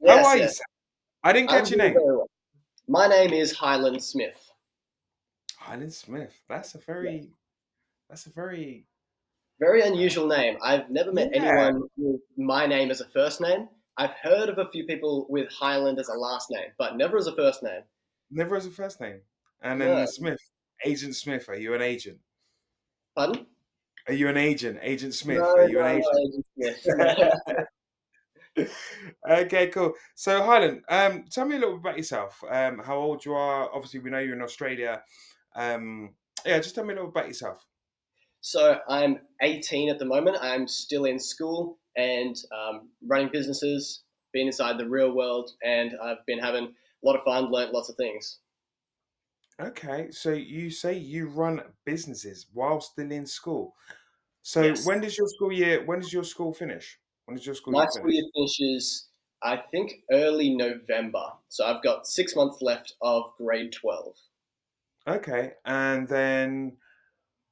How Yes, are you, yes. sir? I didn't I'm catch your doing name. very well. My name is Hyland Smith. Hyland Smith. Yeah. That's a very, Very uh, unusual name. I've never met yeah, anyone with my name as a first name. I've heard of a few people with Hyland as a last name, but never as a first name. never as a first name. And then the No. Smith, Agent Smith. Are you an agent? Pardon? Are you an agent? Agent Smith. Are No, you an no, no, agent? Agent Smith. Okay, cool. So Hyland, tell me a little bit about yourself. How old you are? Obviously, we know you're in Australia. Um, yeah, just tell me a little bit about yourself. So I'm 18 at the moment. I'm still in school and running businesses, been inside the real world, and I've been having a lot of fun, learnt lots of things. Okay, so you say you run businesses while still in school. So Yes. when does your school year? When does your school finish? When does your school My year school year finish? finishes, I think, early November. So I've got 6 months left of grade 12. Okay, and then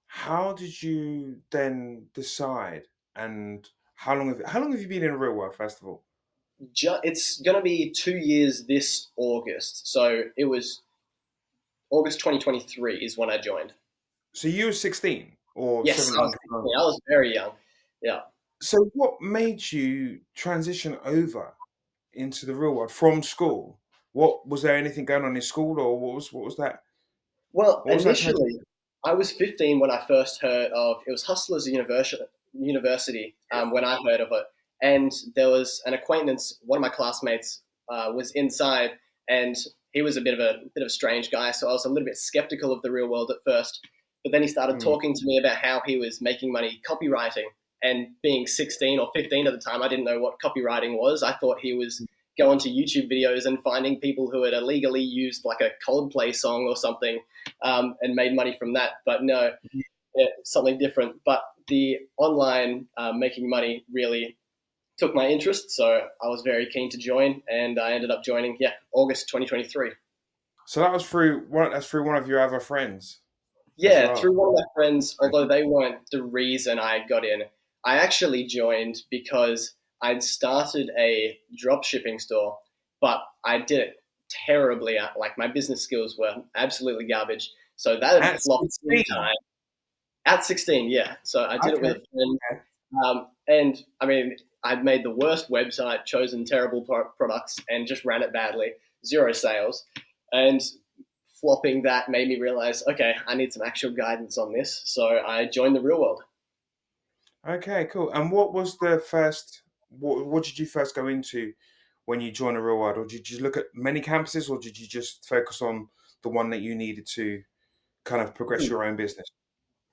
how did you then decide? And how long have you been in the real world? First of all, It's going to be 2 years this August. So it was August 2023 is when I joined. so you were 16 or Yes, I 17 was coming 16. over. I was very young. Yeah. So what made you transition over into the real world from school? What was there anything going on in school, or what was that? Well, What was that initially, transition? I was 15 when I first heard of it was Hustlers University when I heard of it, and there was an acquaintance. One of my classmates was inside, and he was a bit of a strange guy. So I was a little bit skeptical of the real world at first. But then he started Hmm. talking to me about how he was making money copywriting. And being 16 or 15 at the time, I didn't know what copywriting was. I thought he was going to YouTube videos and finding people who had illegally used like a Coldplay song or something and made money from that. But no, something different. But the online making money really took my interest, so I was very keen to join, and I ended up joining. Yeah, August 2023. So that was through one. That's through one of your other friends as Yeah, through well. one of my friends, Right. although they weren't the reason I got in. I actually joined because I'd started a drop shipping store, but I did it terribly. Like my business skills were absolutely garbage. So that had At flopped big 16. time. At 16, yeah. So I did it with Okay. a friend. Okay. And I mean, I'd made the worst website, chosen terrible products, and just ran it badly. Zero sales. And flopping that made me realize, okay, I need some actual guidance on this. So I joined the real world. Okay, cool. And what was the first? What did you first go into when you joined the real world, or did you look at many campuses, or did you just focus on the one that you needed to kind of progress your own business?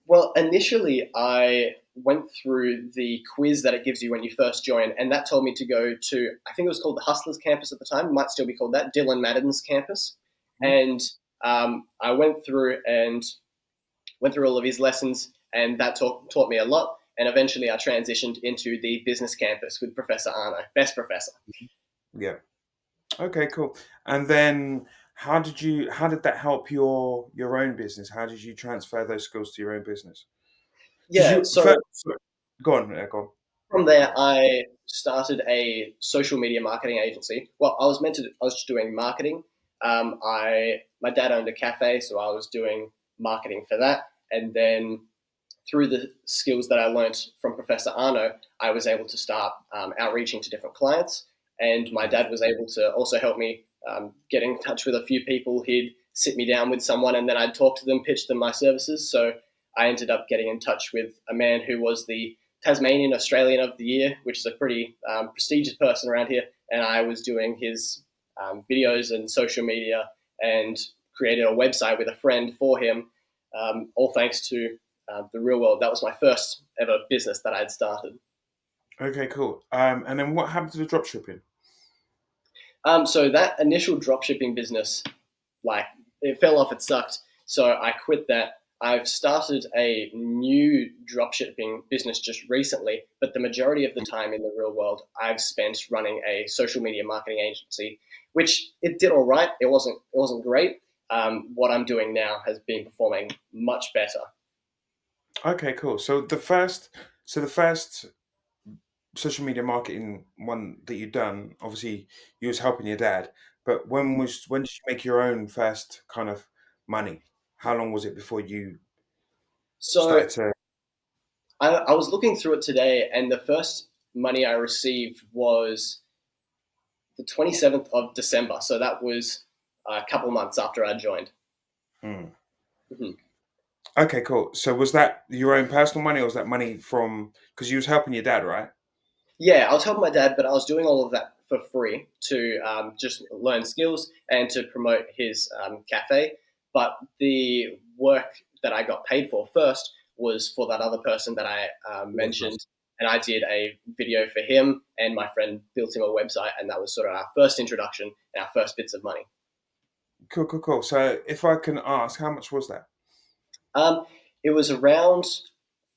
Well, initially, I went through the quiz that it gives you when you first join, and that told me to go to, I think it was called the Hustlers campus at the time, it might still be called that, Dylan Madden's campus. Mhm. And I went through all of his lessons, and that taught me a lot. And eventually, I transitioned into the business campus with Professor Arno, best professor. Yeah. Okay, cool. And then how did that help your own business? How did you transfer those skills to your own business? Did Yeah, you so first, go on, go on. from there, I started a social media marketing agency. Well, I was doing marketing. My dad owned a cafe, so I was doing marketing for that. And then through the skills that I learnt from Professor Arno, I was able to start outreaching to different clients. And my Nice. dad was able to also help me get in touch with a few people. He'd sit me down with someone, and then I'd talk to them, pitch them my services. So I ended up getting in touch with a man who was the Tasmanian Australian of the Year, which is a pretty prestigious person around here. And I was doing his videos and social media and created a website with a friend for him, all thanks to the real world. That was my first ever business that I had started. Okay, cool. And then what happened to the drop shipping? So that initial dropshipping business, like it fell off, it sucked. So I quit that. I've started a new dropshipping business just recently, but the majority of the time in the real world, I've spent running a social media marketing agency, which it did all right. It wasn't great. What I'm doing now has been performing much better. Okay, cool. So the first social media marketing one that you've done, obviously you was helping your dad, but when did you make your own first kind of money? How long was it before you So started to? I was looking through it today, and the first money I received was the 27th of December. So that was a couple months after I joined. Hmm. Mhm. Okay, cool. So was that your own personal money, or was that money from because you was helping your dad, right? Yeah, I was helping my dad, but I was doing all of that for free to just learn skills and to promote his cafe. But the work that I got paid for first was for that other person that I Yes, nice. mentioned. And I did a video for him, and my friend built him a website. And that was sort of our first introduction and our first bits of money. Cool, cool, cool. So if I can ask, how much was that? Um, it was around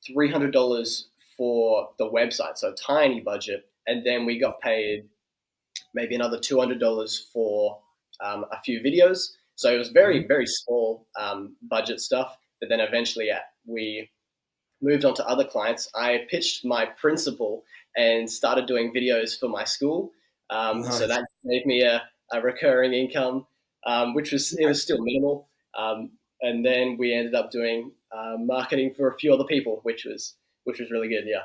$300 for the website, so tiny budget. And then we got paid maybe another $200 for a few videos. So it was Hmm. very, very small budget stuff. But then eventually we moved on to other clients. I pitched my principal and started doing videos for my school. So Nice. that gave me a recurring income, which was it was still minimal. And then we ended up doing marketing for a few other people, which was really good. Yeah.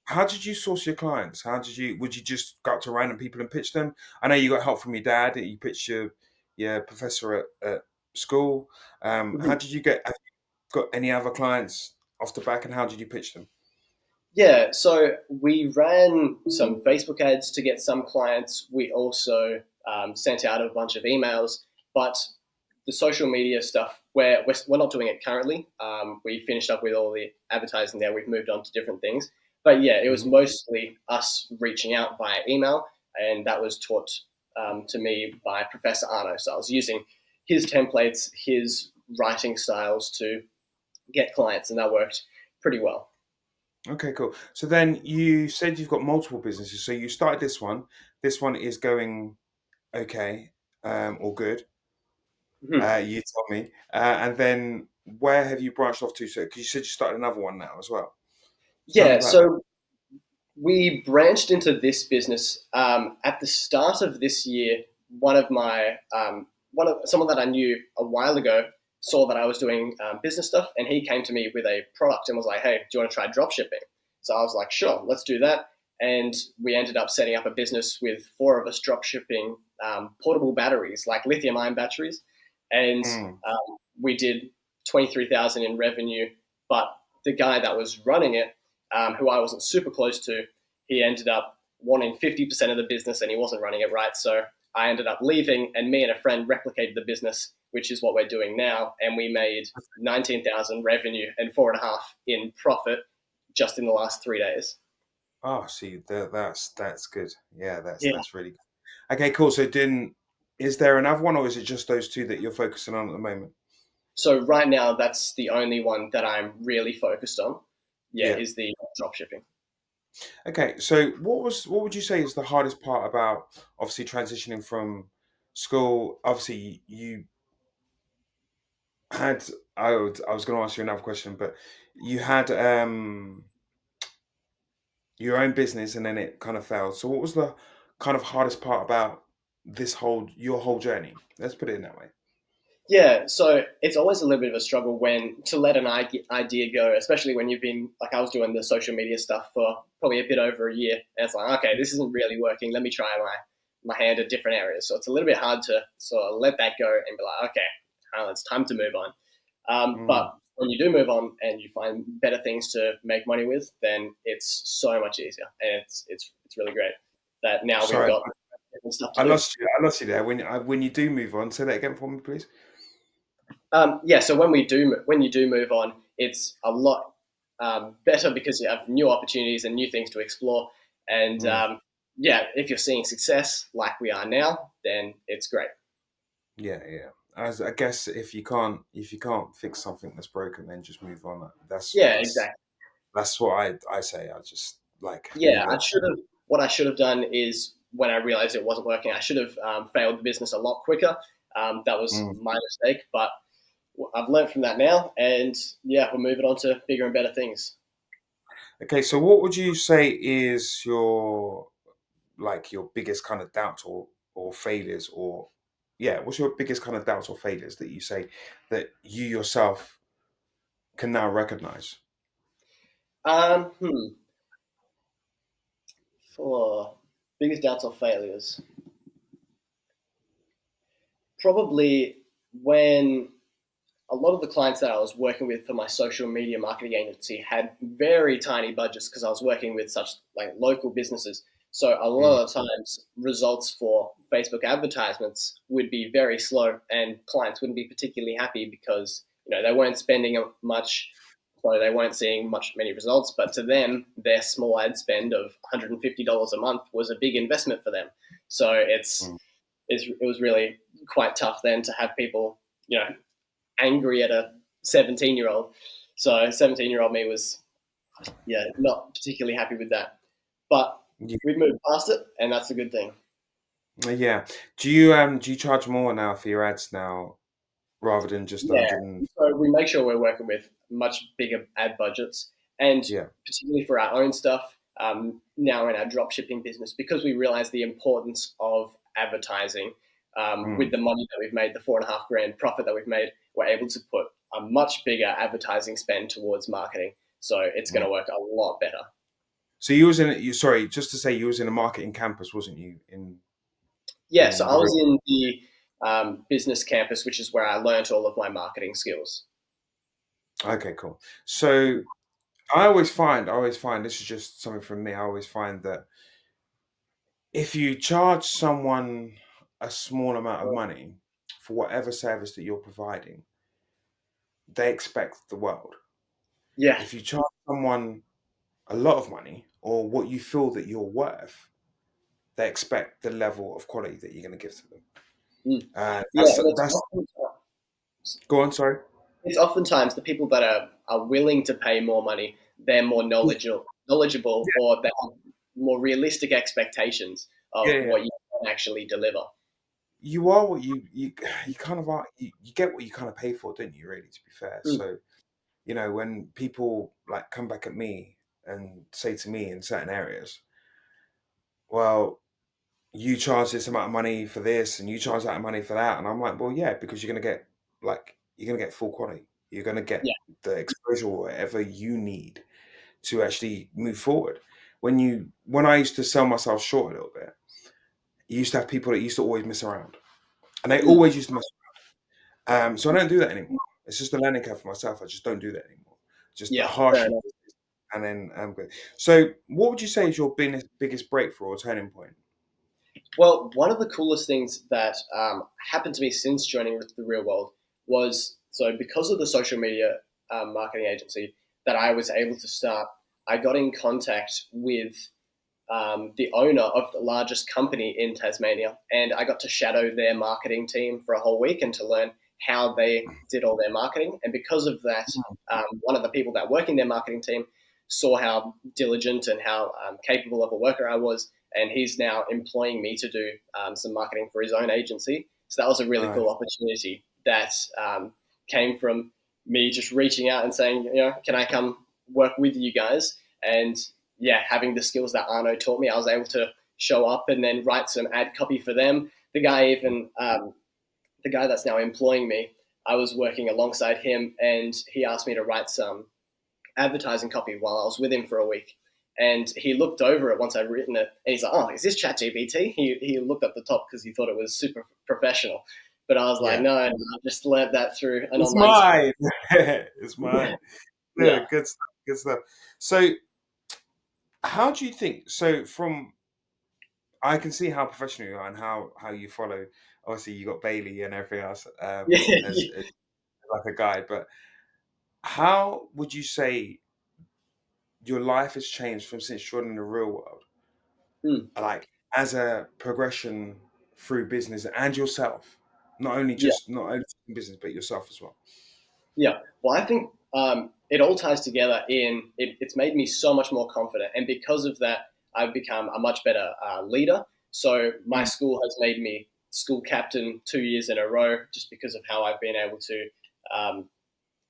How did you source your clients? Would you just go up to random people and pitch them? I know you got help from your dad. You pitched your professor at school. How did you have you got any other clients off the back, and how did you pitch them? Yeah, so we ran some Facebook ads to get some clients. We also sent out a bunch of emails, but the social media stuff, we're not doing it currently. We finished up with all the advertising there. We've moved on to different things. But yeah, it was Hmm. mostly us reaching out via email, and that was taught to me by Professor Arno. So I was using his templates, his writing styles to get clients, and that worked pretty well. Okay, cool. So then you said you've got multiple businesses. So you started this one. This one is going okay, or good. Mhm. You told me. And then where have you branched off to? So, because you said you started another one now as well. Tell me Yeah, about that. so we branched into this business at the start of this year. One of my someone that I knew a while ago saw that I was doing business stuff, and he came to me with a product and was like, "Hey, do you want to try drop shipping?" So I was like, "Sure, let's do that." And we ended up setting up a business with four of us drop shipping portable batteries, like lithium-ion batteries, and Mm. we did 23,000 in revenue. But the guy that was running it, who I wasn't super close to, he ended up wanting 50% of the business and he wasn't running it right. So I ended up leaving, and me and a friend replicated the business, which is what we're doing now. And we made 19,000 revenue and 4.5 in profit just in the last 3 days. Oh, see, that's good. Yeah, Yeah. that's really good. Okay, cool. So, didn't is there another one, or is it just those two that you're focusing on at the moment? So right now, that's the only one that I'm really focused on. Yeah, Yeah. is the drop shipping. Okay. So, what would you say is the hardest part about obviously transitioning from school? Obviously, you had I was going to ask you another question, but you had your own business and then it kind of failed. So, what was the kind of hardest part about your whole journey? Let's put it in that way. Yeah, so it's always a little bit of a struggle when to let an idea go, especially when you've been like I was doing the social media stuff for probably a bit over a year, and it's like, okay, this isn't really working. Let me try my hand at different areas. So it's a little bit hard to sort of let that go and be like, okay, it's time to move on. Mm. But when you do move on and you find better things to make money with, then it's so much easier, and it's really great that now we've Sorry, got different stuff to do. I lost you there. When you do move on, say that again for me, please. Yeah, so when you do move on, it's a lot better because you have new opportunities and new things to explore. And Mm. yeah, if you're seeing success like we are now, then it's great. Yeah, yeah. As I guess if you can't fix something that's broken, then just move on. Yeah, exactly. That's what I say. I just like Yeah, leave it. what I should have done is when I realized it wasn't working, I should have failed the business a lot quicker. That was Mm. my mistake, but I've learned from that now, and yeah, we're moving on to bigger and better things. Okay, so what would you say is your like your biggest kind of doubts or failures or yeah, what's your biggest kind of doubts or failures that you say that you yourself can now recognize? Um, hmm, for biggest doubts or failures, probably when a lot of the clients that I was working with for my social media marketing agency had very tiny budgets because I was working with such like local businesses. So a Mm, lot of times results for Facebook advertisements would be very slow and clients wouldn't be particularly happy because they weren't spending much, so they weren't seeing many results. But to them, their small ad spend of $150 a month was a big investment for them. So mm. it was really quite tough then to have people angry at a 17-year-old. So 17-year-old me was not particularly happy with that. But Yeah. we've moved past it, and that's a good thing. Yeah. Do you charge more now for your ads now rather than just Yeah. 100 and So we make sure we're working with much bigger ad budgets, and yeah. particularly for our own stuff. Now in our dropshipping business, because we realize the importance of advertising. With Mm, the money that we've made, the 4.5 grand profit that we've made, we're able to put a much bigger advertising spend towards marketing. So it's going mm. to work a lot better. So you was in you sorry, just to say you was in a marketing campus, wasn't you? Yeah, so In I the real was in the business campus, which is where I learnt all of my marketing skills. Okay, cool. So I always find this is just something from me. I always find that if you charge someone a small amount of money for whatever service that you're providing, they expect the world. Yeah, If you charge someone a lot of money or what you feel that you're worth, they expect the level of quality that you're going to give to them. mm. Yeah, That's and go on. Sorry. it's oftentimes the people that are willing to pay more money. They're more knowledgeable, or they have more realistic expectations Yeah, of yeah. what you can actually deliver. You are what you kind of are. You get what you kind of pay for, don't you? Really, to be fair. Mm. So when people like come back at me and say to me in certain areas, well, you charge this amount of money for this and you charge that money for that, and I'm like, well, yeah, because you're gonna get full quality. You're gonna get Yeah, the exposure or whatever you need to actually move forward. When I used to sell myself short a little bit, you used to have people that used to always mess around, and they mm. always used to mess. So I don't do that anymore. It's just a learning curve for myself. I just don't do that anymore. Just the Yeah, fair harsh, enough. and then I'm good. So, what would you say is your biggest breakthrough or turning point? Well, one of the coolest things that happened to me since joining the real world was, so because of the social media marketing agency that I was able to start, I got in contact with the owner of the largest company in Tasmania, and I got to shadow their marketing team for a whole week and to learn how they did all their marketing. And because of that, one of the people that work in their marketing team saw how diligent and how capable of a worker I was, and he's now employing me to do some marketing for his own agency. So that was a really cool Nice. opportunity that came from me just reaching out and saying, can I come work with you guys? And yeah, having the skills that Arno taught me, I was able to show up and then write some ad copy for them. The guy that's now employing me, I was working alongside him, and he asked me to write some advertising copy while I was with him for a week. And he looked over it once I'd written it, and he's like, "Oh, is this ChatGPT?" He looked at the top because he thought it was super professional, but I was like, Yeah, "No, I just learned that through an it's online school." mine. It's mine. Yeah, Yeah, good stuff. Good stuff. So, how do you think? So, from I can see how professional you are and how you follow. Obviously, you got Bailey and everything else yeah. as like a guide. But how would you say your life has changed from since you're in the real world, Hmm. like as a progression through business and yourself, Yeah. not only in business but yourself as well. Yeah. Well, I think it all ties together it's made me so much more confident. And because of that, I've become a much better leader. So my Mm, school has made me school captain 2 years in a row just because of how I've been able to,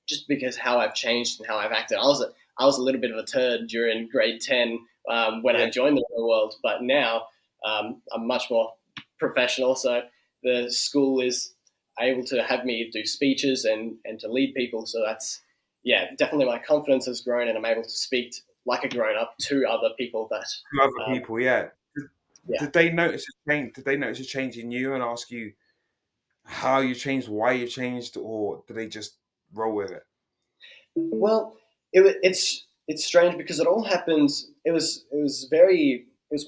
just because how I've changed and how I've acted. I was a little bit of a turd during grade 10 when I Yeah. joined the real world, but now I'm much more professional. So the school is able to have me do speeches and to lead people. So that's, yeah, definitely my confidence has grown and I'm able to speak like a grown up to other people that, To other um, people, yeah. yeah. Did they notice a change? Did they notice a change in you and ask you how you changed, why you changed, or did they just roll with it? Well, it's strange because it all happens. It was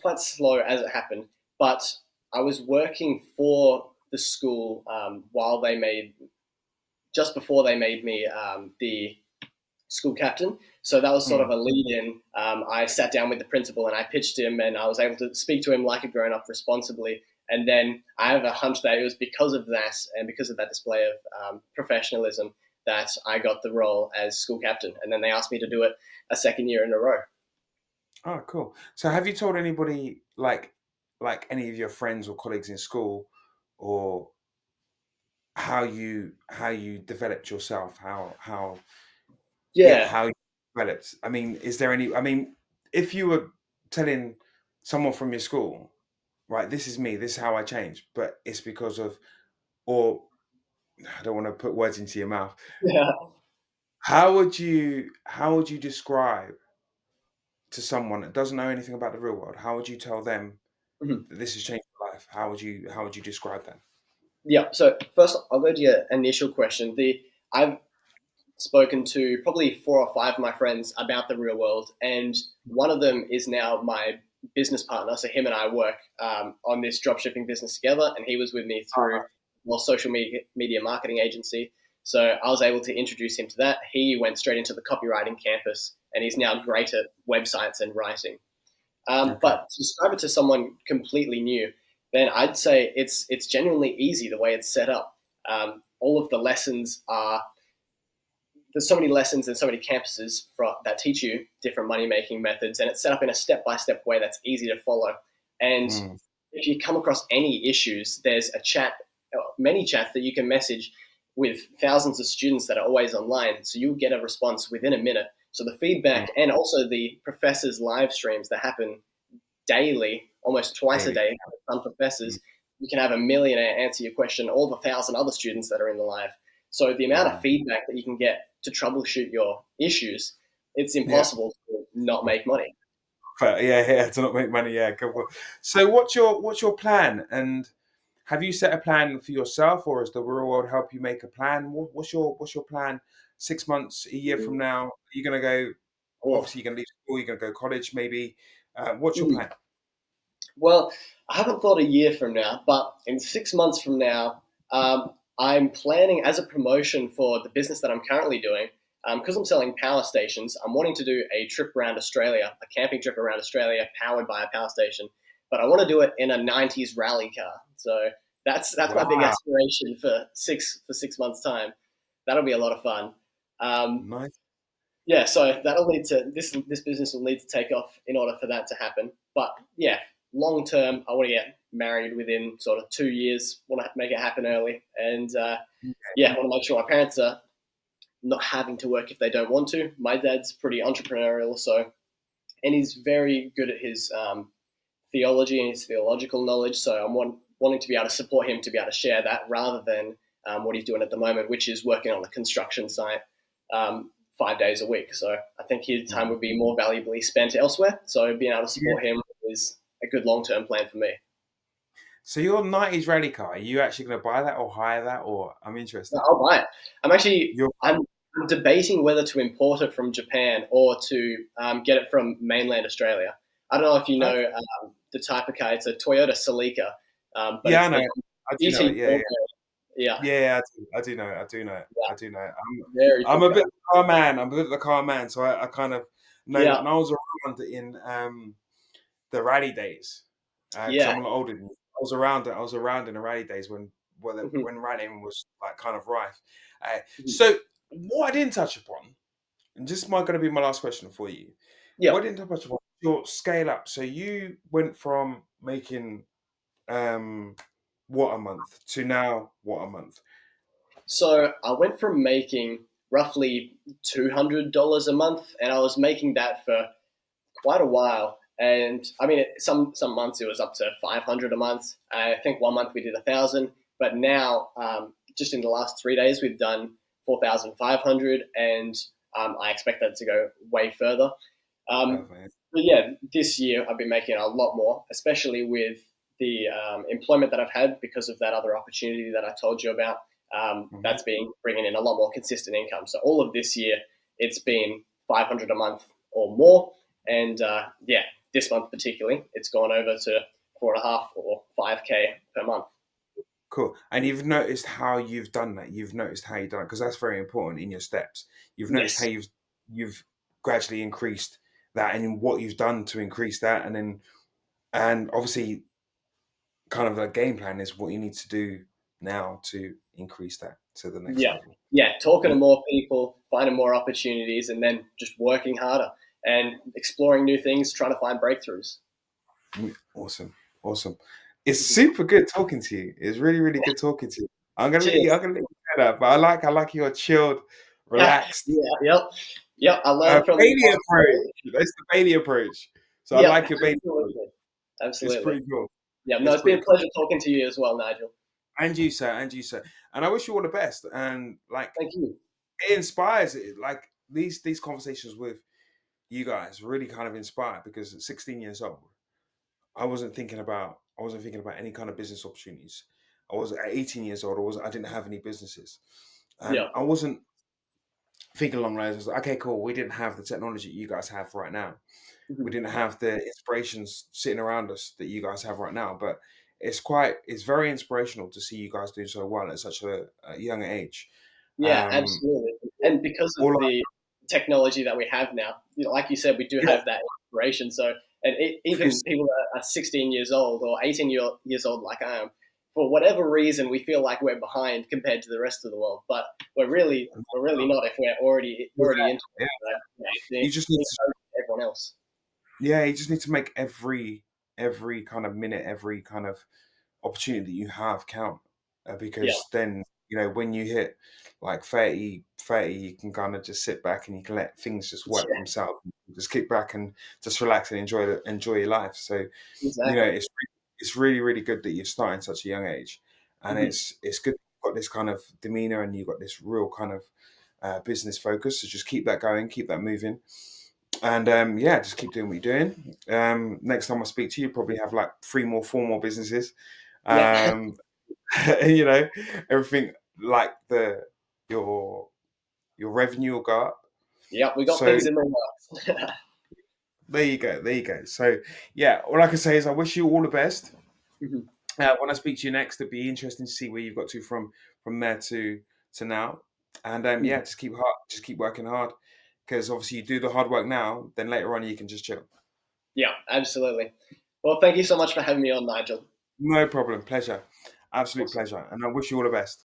quite slow as it happened, but I was working for the school while they made just before they made me the school captain. So that was sort Hmm. of a lead in. I sat down with the principal and I pitched him, and I was able to speak to him like a grown up responsibly. And then I have a hunch that it was because of that and because of that display of professionalism that I got the role as school captain. And then they asked me to do it a second year in a row. Oh, cool. So have you told anybody, like any of your friends or colleagues in school, or how you developed yourself, how yeah, Yeah. how you developed? I mean, is there any? I mean, if you were telling someone from your school, right, this is me, this is how I changed, but it's because of, or I don't want to put words into your mouth. Yeah. How would you describe to someone that doesn't know anything about the real world? How would you tell them Mhm. that this has changed your life? How would you describe that? Yeah. So first, I'll go to your initial question. The I've spoken to probably 4 or 5 of my friends about the real world, and one of them is now my business partner. So him and I work on this dropshipping business together, and he was with me through our social media marketing agency. So I was able to introduce him to that. He went straight into the copywriting campus, and he's now great at websites and writing. Okay. But to describe it to someone completely new, then I'd say it's genuinely easy the way it's set up. All of the lessons are there's so many lessons and so many campuses that teach you different money making methods, and it's set up in a step by step way that's easy to follow. And Mm, if you come across any issues, there's a chat, many chats that you can message with thousands of students that are always online. So you'll get a response within a minute. So the mm, feedback and also the professors' live streams that happen daily, almost twice a daily. day, some Mm, professors, you can have a millionaire answer your question, all the 1,000 other students that are in the live. So the amount of wow. feedback that you can get to troubleshoot your issues, it's Yeah. impossible to not make money. But yeah, yeah, to not make money, yeah. Cool. So what's your plan? And have you set a plan for yourself, or has the real world help you make a plan? What's your plan? 6 months, a year from now, are you gonna go? Oh. Obviously, you're gonna leave school. You're gonna go college, maybe. What's your Mm. plan? Well, I haven't thought a year from now, but in 6 months from now, I'm planning as a promotion for the business that I'm currently doing. Because I'm selling power stations, I'm wanting to do a trip around Australia, a camping trip around Australia powered by a power station. But I want to do it in a '90s rally car. So that's my big Wow, aspiration for 6 months time. That'll be a lot of fun. Um, nice. yeah, so that'll need to this business will need to take off in order for that to happen. But yeah, long term, I want to get married within sort of 2 years. Want to make it happen early, and yeah, want to make sure my parents are not having to work if they don't want to. My dad's pretty entrepreneurial, so and he's very good at his theology and his theological knowledge. So I'm wanting to be able to support him to be able to share that rather than what he's doing at the moment, which is working on the construction site 5 days a week. So I think his time Mm. would be more valuably spent elsewhere. So being able to Yeah. support him is a good long term plan for me. So your '90s rally car, are you actually gonna buy that or hire that? Or I'm No, interested. I'll buy it. I'm actually You're I'm debating whether to import it from Japan or to get it from mainland Australia. I don't know if you okay. know the type of car. It's a Toyota Celica, but Yeah, I it's know the it. I do know it. GT. Yeah, yeah. Yeah, Yeah, I do know it. I do know it. yeah, I do know it. very I'm cool a car. bit of a car man. I'm a bit of a car man, so I kind of know that. Yeah, And I was around in the rally days because yeah, I'm a lot older than you. I was around in the rally days mhm, when rallying was like kind of rife. mhm. So what I didn't touch upon, and this is going to be my last question for you. Yeah. What I didn't touch upon your scale up. So you went from making um what a month to now what a month. So I went from making roughly $200 a month, and I was making that for quite a while. And I mean, some months it was up to 500 a month. I think one month we did 1,000, but now just in the last 3 days we've done 4,500, and I expect that to go way further. Um, Perfect. but yeah, this year I've been making a lot more, especially with the employment that I've had because of that other opportunity that I told you about. Mhm. That's been bringing in a lot more consistent income. So all of this year, it's been 500 a month or more, and yeah, this month particularly, it's gone over to 4.5 or 5K per month. Cool. And you've noticed how you've done that. You've noticed how you've done it because that's very important in your steps. You've noticed how Yes. you've gradually increased that and what you've done to increase that, and then and obviously kind of the game plan is what you need to do now to increase that to the next Yeah. level. Yeah. Talking to And more people, finding more opportunities, and then just working harder and exploring new things, trying to find breakthroughs. awesome, awesome. It's Mhm. super good talking to you. It's really, really good talking to you. Cheers. I'm gonna let you say that, but I like your chilled, Yeah. relaxed, Yeah. Yep. Yep. I learned from the Bailey approach. impossibility. That's the Bailey approach. So I Yep. like your Bailey approach. Absolutely. It's Absolutely. pretty cool. Yeah. No, It's it's been pretty a cool. pleasure talking to you as well, Nigel. And you, sir, and you, sir. And I wish you all the best. And like Thank you. it inspires it. Like these conversations with you guys really kind of inspired because at 16 years old, I wasn't thinking about any kind of business opportunities. I was at 18 years old, I didn't have any businesses. And Yeah. I wasn't thinking along those lines. I was like, okay, cool. We didn't have the technology you guys have right now. We Mhm. didn't have the inspirations sitting around us that you guys have right now. But it's very inspirational to see you guys do so well at such a young age. Yeah, Um, absolutely. And because of all I, the technology that we have now, like you said, we do yeah, have that inspiration. So, and even because people that are 16 years old or 18 years old, like I am, for whatever reason, we feel like we're behind compared to the rest of the world. But we're really not if we're already into it. yeah, So, yeah, you just need to encourage everyone else. yeah, you just need to make every kind of minute, every kind of opportunity that you have count, Yeah, because then when you hit like 30, you can kind of just sit back and you can let things just work yeah, themselves. Just kick back and just relax and enjoy your life. So exactly. it's really really good that you're starting such a young age, and Mhm. it's good you've got this kind of demeanor and you've got this real kind of business focus. So just keep that going, keep that moving. And yeah, just keep doing what you're doing. Next time I speak to you, probably have like four more businesses. Yeah, Um, you know, everything like your your revenue will go up. yeah, we got So things in the works. there you go, there you go. So yeah, all I can say is I wish you all the best. Mhm. When I speak to you next, it'd be interesting to see where you've got to from there to now. And Mhm. yeah, just keep working hard because obviously you do the hard work now, then later on you can just chill. Yeah, absolutely. Well, thank you so much for having me on, Nigel. No problem. Pleasure. Absolute Awesome. pleasure. And I wish you all the best.